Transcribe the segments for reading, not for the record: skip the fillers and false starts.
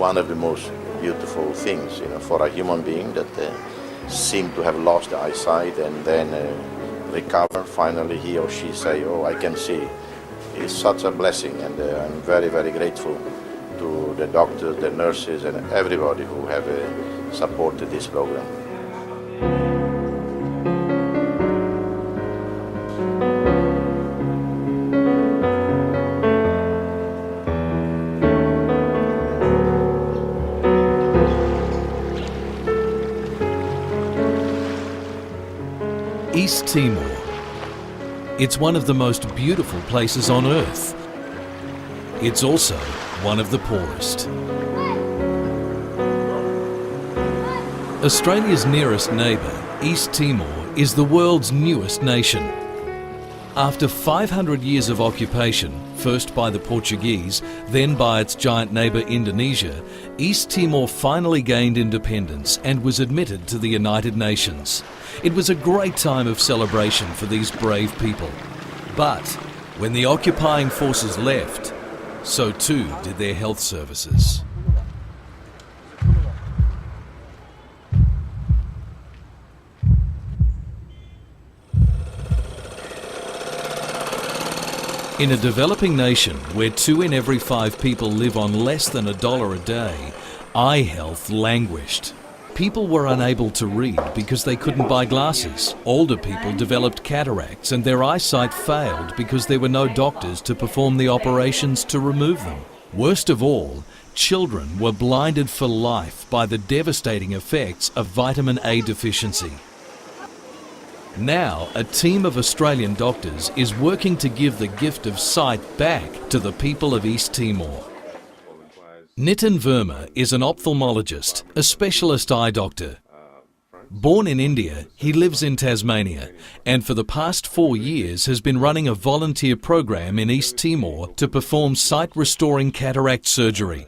one of the most beautiful things, for a human being that seem to have lost the eyesight and then recover. Finally, he or she say, "Oh, I can see." It's such a blessing, and I'm very, very grateful to the doctors, the nurses, and everybody who have supported this program. East Timor. It's one of the most beautiful places on Earth. It's also one of the poorest. Australia's nearest neighbour, East Timor, is the world's newest nation. After 500 years of occupation, first by the Portuguese, then by its giant neighbour Indonesia, East Timor finally gained independence and was admitted to the United Nations. It was a great time of celebration for these brave people. But when the occupying forces left, so too did their health services. In a developing nation where 2 in every 5 people live on less than $1 a day, eye health languished. People were unable to read because they couldn't buy glasses. Older people developed cataracts and their eyesight failed because there were no doctors to perform the operations to remove them. Worst of all, children were blinded for life by the devastating effects of vitamin A deficiency. Now, a team of Australian doctors is working to give the gift of sight back to the people of East Timor. Nitin Verma is an ophthalmologist, a specialist eye doctor. Born in India, he lives in Tasmania and for the past 4 years has been running a volunteer program in East Timor to perform sight-restoring cataract surgery.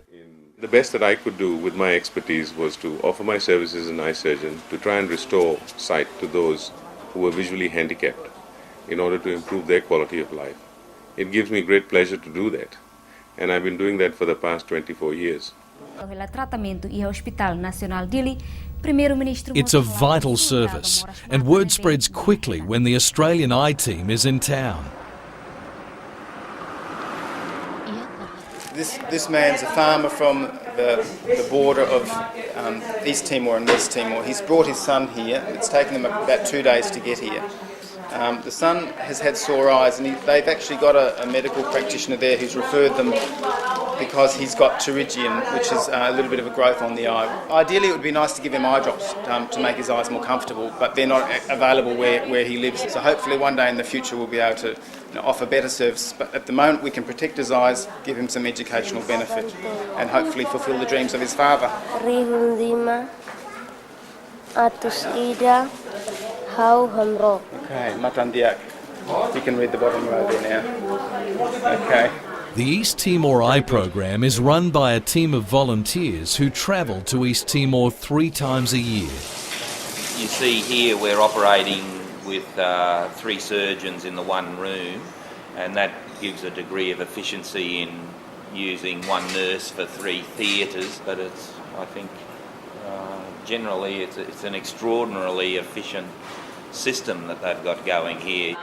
The best that I could do with my expertise was to offer my services as an eye surgeon to try and restore sight to those who were visually handicapped in order to improve their quality of life. It gives me great pleasure to do that, and I've been doing that for the past 24 years. It's a vital service, and word spreads quickly when the Australian eye team is in town. This man's a farmer from the border of East Timor and West Timor. He's brought his son here. It's taken them about 2 days to get here. The son has had sore eyes, and they've actually got a medical practitioner there who's referred them because he's got pterygium, which is a little bit of a growth on the eye. Ideally, it would be nice to give him eye drops to make his eyes more comfortable, but they're not available where he lives. So hopefully one day in the future we'll be able to offer better service. But at the moment we can protect his eyes, give him some educational benefit, and hopefully fulfil the dreams of his father. Okay, Matandiak. You can read the bottom row there now. Okay. The East Timor Eye Program is run by a team of volunteers who travel to East Timor 3 times a year. You see here we're operating with 3 surgeons in the one room, and that gives a degree of efficiency in using 1 nurse for 3 theatres, but it's, I think, generally it's an extraordinarily efficient system that they've got going here.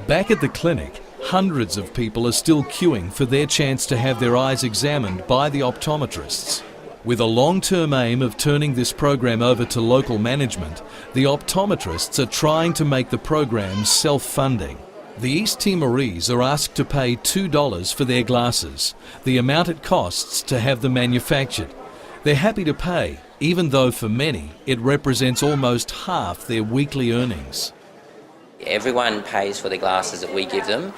Back at the clinic, hundreds of people are still queuing for their chance to have their eyes examined by the optometrists. With a long-term aim of turning this program over to local management, the optometrists are trying to make the program self-funding. The East Timorese are asked to pay $2 for their glasses, the amount it costs to have them manufactured. They're happy to pay, even though for many it represents almost half their weekly earnings. Everyone pays for the glasses that we give them.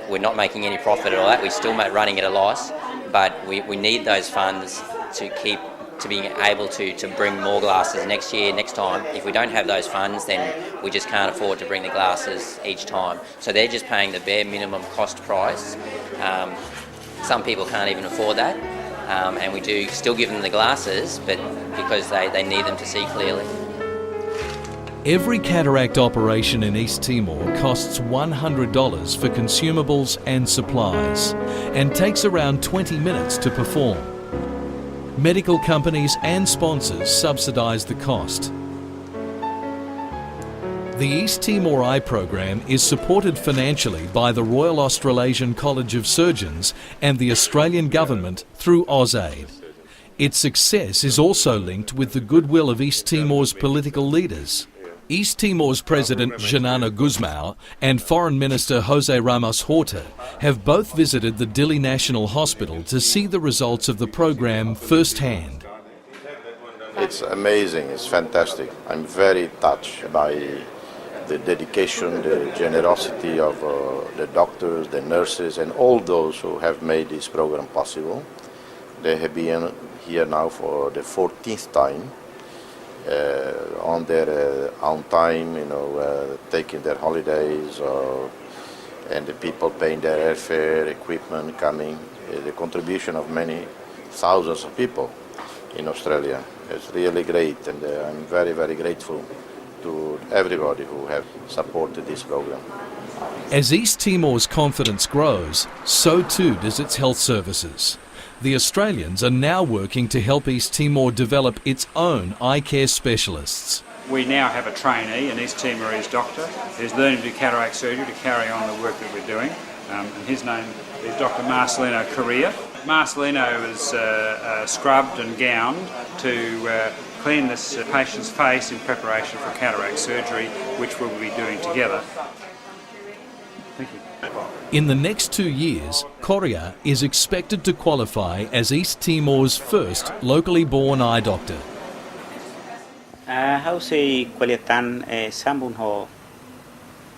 We're not making any profit at all that. We're still running at a loss, but we need those funds to being able to bring more glasses next year, next time. If we don't have those funds, then we just can't afford to bring the glasses each time. So they're just paying the bare minimum cost price. Some people can't even afford that, and we do still give them the glasses, but because they need them to see clearly. Every cataract operation in East Timor costs $100 for consumables and supplies, and takes around 20 minutes to perform. Medical companies and sponsors subsidise the cost. The East Timor Eye Program is supported financially by the Royal Australasian College of Surgeons and the Australian Government through AusAid. Its success is also linked with the goodwill of East Timor's political leaders. East Timor's President Xanana Gusmao and Foreign Minister Jose Ramos Horta have both visited the Dili National Hospital to see the results of the program firsthand. It's amazing, it's fantastic. I'm very touched by the dedication, the generosity of the doctors, the nurses, and all those who have made this program possible. They have been here now for the 14th time, on their own time, taking their holidays, and the people paying their airfare, equipment coming. The contribution of many thousands of people in Australia is really great, and I'm very, very grateful to everybody who have supported this program. As East Timor's confidence grows, so too does its health services. The Australians are now working to help East Timor develop its own eye care specialists. We now have a trainee, an East Timorese doctor, who's learning to do cataract surgery to carry on the work that we're doing. And his name is Dr. Marcelino Correa. Marcelino is scrubbed and gowned to clean this patient's face in preparation for cataract surgery, which we'll be doing together. Thank you. In the next 2 years, Correa is expected to qualify as East Timor's first locally born eye doctor. Hausi kualitan sambun ho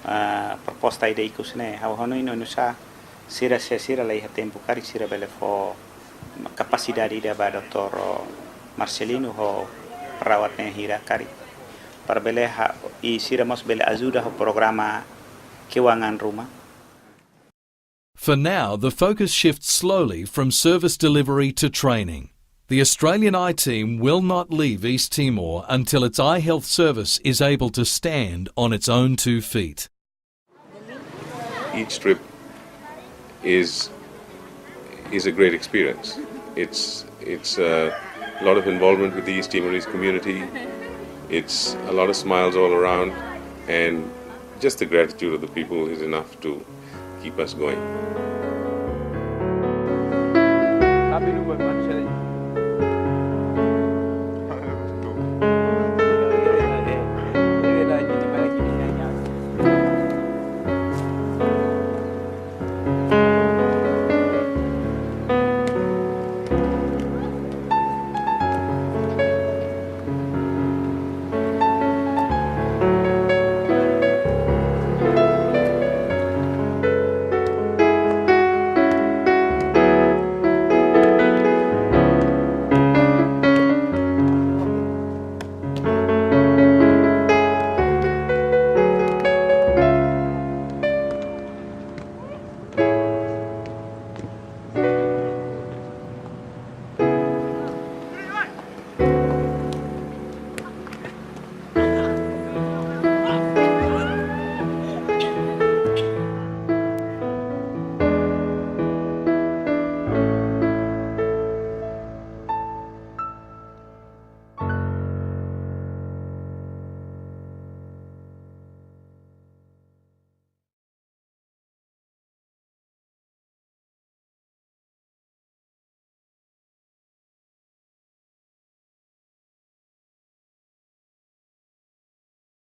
proposta ide ikusne hau hono ino nusa sira lei hatempo cari sira bele fo capacidade de ba Dr. Marcelino ho perawatnya hira kari parbele ha I sira mos bele ajuda ho programa keuangan rumah. For now, the focus shifts slowly from service delivery to training. The Australian eye team will not leave East Timor until its eye health service is able to stand on its own 2 feet. Each trip is a great experience. It's a lot of involvement with the East Timorese community. It's a lot of smiles all around, and just the gratitude of the people is enough to keep us going. Happy New Year,